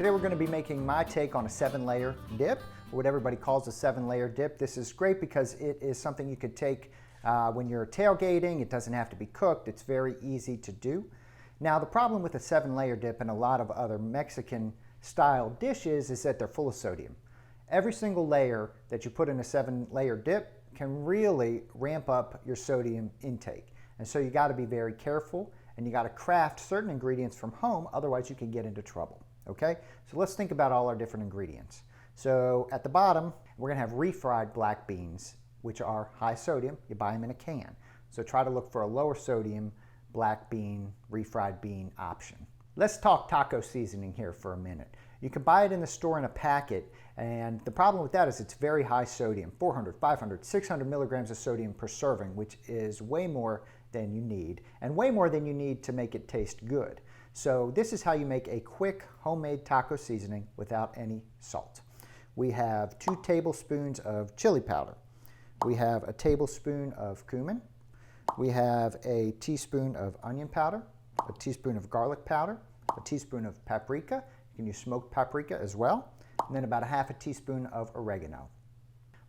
Today we're going to be making my take on a 7-layer dip, or what everybody calls a 7-layer dip. This is great because it is something you could take when you're tailgating. It doesn't have to be cooked. It's very easy to do. Now the problem with a 7-layer dip and a lot of other Mexican style dishes is that they're full of sodium. Every single layer that you put in a 7-layer dip can really ramp up your sodium intake. And so you got to be very careful, and you got to craft certain ingredients from home, otherwise you can get into trouble. Okay, so let's think about all our different ingredients. So at the bottom, we're going to have refried black beans, which are high sodium. You buy them in a can. So try to look for a lower sodium black bean, refried bean option. Let's talk taco seasoning here for a minute. You can buy it in the store in a packet, and the problem with that is it's very high sodium, 400, 500, 600 milligrams of sodium per serving, which is way more than you need, and way more than you need to make it taste good. So this is how you make a quick homemade taco seasoning without any salt. We have 2 tablespoons of chili powder. We have a tablespoon of cumin. We have a teaspoon of onion powder, a teaspoon of garlic powder, a teaspoon of paprika. You can use smoked paprika as well. And then about a half a teaspoon of oregano.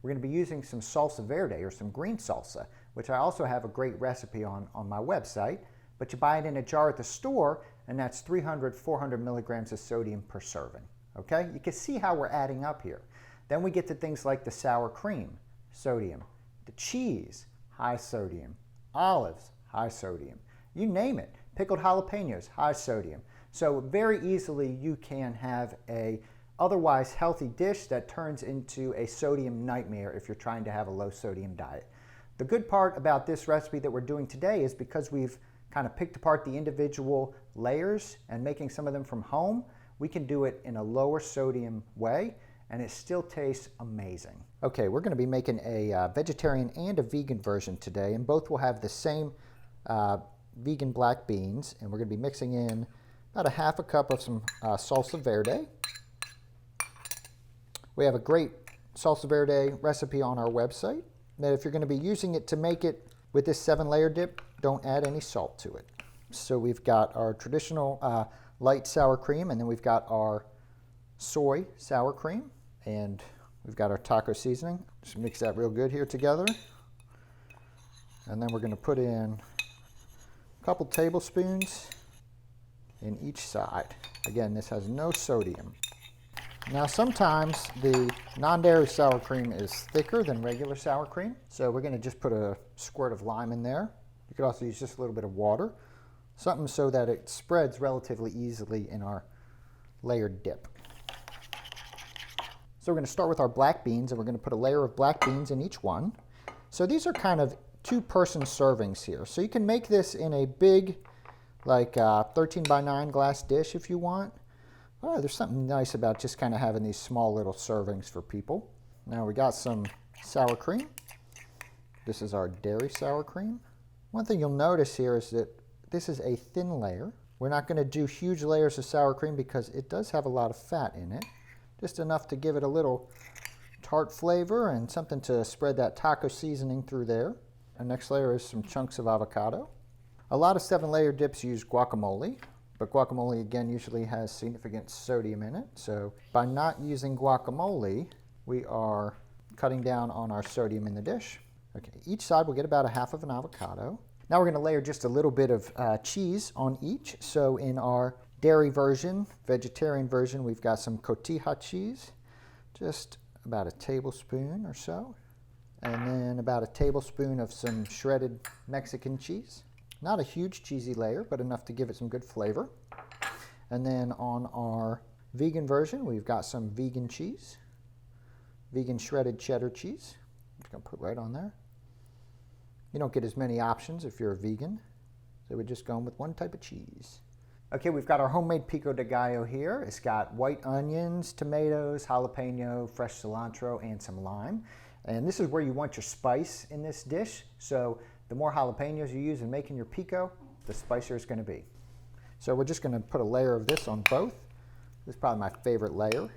We're going to be using some salsa verde, or some green salsa, which I also have a great recipe on my website. But you buy it in a jar at the store, and that's 300, 400 milligrams of sodium per serving. Okay? You can see how we're adding up here. Then we get to things like the sour cream, sodium, the cheese, high sodium, olives, high sodium, you name it, pickled jalapenos, high sodium. So very easily you can have a otherwise healthy dish that turns into a sodium nightmare if you're trying to have a low sodium diet. The good part about this recipe that we're doing today is because we've kind of picked apart the individual layers and making some of them from home, we can do it in a lower sodium way, and it still tastes amazing. Okay, we're going to be making a vegetarian and a vegan version today, and both will have the same vegan black beans, and we're going to be mixing in about a half a cup of some salsa verde. We have a great salsa verde recipe on our website. Now, if you're going to be using it to make it with this 7-layer dip, don't add any salt to it. So we've got our traditional light sour cream, and then we've got our soy sour cream, and we've got our taco seasoning. Just mix that real good here together. And then we're going to put in a couple tablespoons in each side. Again, this has no sodium. Now sometimes the non-dairy sour cream is thicker than regular sour cream, so we're going to just put a squirt of lime in there. You could also use just a little bit of water, something so that it spreads relatively easily in our layered dip. So we're going to start with our black beans, and we're going to put a layer of black beans in each one. So these are kind of 2-person servings here. So you can make this in a big, like 13 by 9 glass dish if you want. Oh, there's something nice about just kind of having these small little servings for people. Now we got some sour cream. This is our dairy sour cream. One thing you'll notice here is that this is a thin layer. We're not going to do huge layers of sour cream because it does have a lot of fat in it. Just enough to give it a little tart flavor and something to spread that taco seasoning through there. Our next layer is some chunks of avocado. A lot of 7-layer dips use guacamole. But guacamole, again, usually has significant sodium in it. So by not using guacamole, we are cutting down on our sodium in the dish. Okay, each side will get about a half of an avocado. Now we're going to layer just a little bit of cheese on each. So in our dairy version, vegetarian version, we've got some cotija cheese, just about a tablespoon or so. And then about a tablespoon of some shredded Mexican cheese. Not a huge cheesy layer, but enough to give it some good flavor. And then on our vegan version, we've got some vegan cheese, vegan shredded cheddar cheese. I'm just going to put right on there. You don't get as many options if you're a vegan, so we're just going with one type of cheese. Okay, we've got our homemade pico de gallo here. It's got white onions, tomatoes, jalapeno, fresh cilantro, and some lime. And this is where you want your spice in this dish. So the more jalapenos you use in making your pico, the spicier it's going to be. So we're just going to put a layer of this on both. This is probably my favorite layer.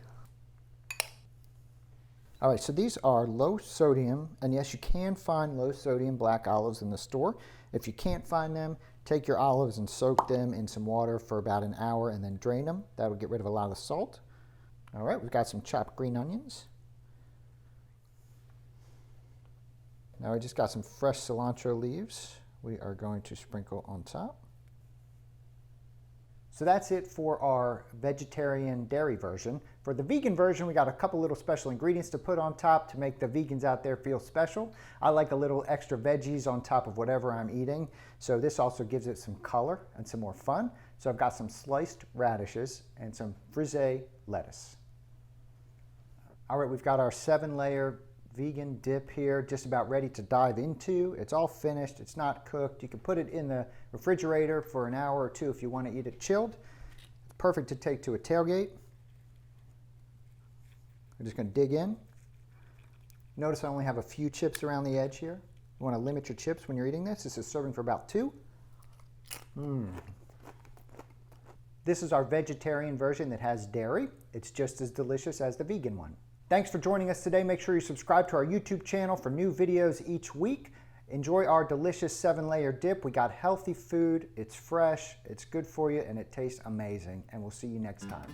All right, so these are low sodium, and yes, you can find low sodium black olives in the store. If you can't find them, take your olives and soak them in some water for about an hour and then drain them. That'll get rid of a lot of the salt. All right, we've got some chopped green onions. Now I just got some fresh cilantro leaves we are going to sprinkle on top. So that's it for our vegetarian dairy version. For the vegan version, we got a couple little special ingredients to put on top to make the vegans out there feel special. I like a little extra veggies on top of whatever I'm eating. So this also gives it some color and some more fun. So I've got some sliced radishes and some frisee lettuce. All right, we've got our 7-layer vegan dip here, just about ready to dive into. It's all finished, it's not cooked. You can put it in the refrigerator for an hour or two if you want to eat it chilled. It's perfect to take to a tailgate. I'm just going to dig in. Notice I only have a few chips around the edge here. You want to limit your chips when you're eating this. This is serving for about 2. This is our vegetarian version that has dairy. It's just as delicious as the vegan one. Thanks for joining us today. Make sure you subscribe to our YouTube channel for new videos each week. Enjoy our delicious 7-layer dip. We got healthy food, it's fresh, it's good for you, and it tastes amazing. And we'll see you next time.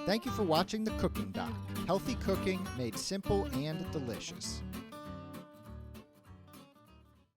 Thank you for watching The Cooking Doc. Healthy cooking made simple and delicious.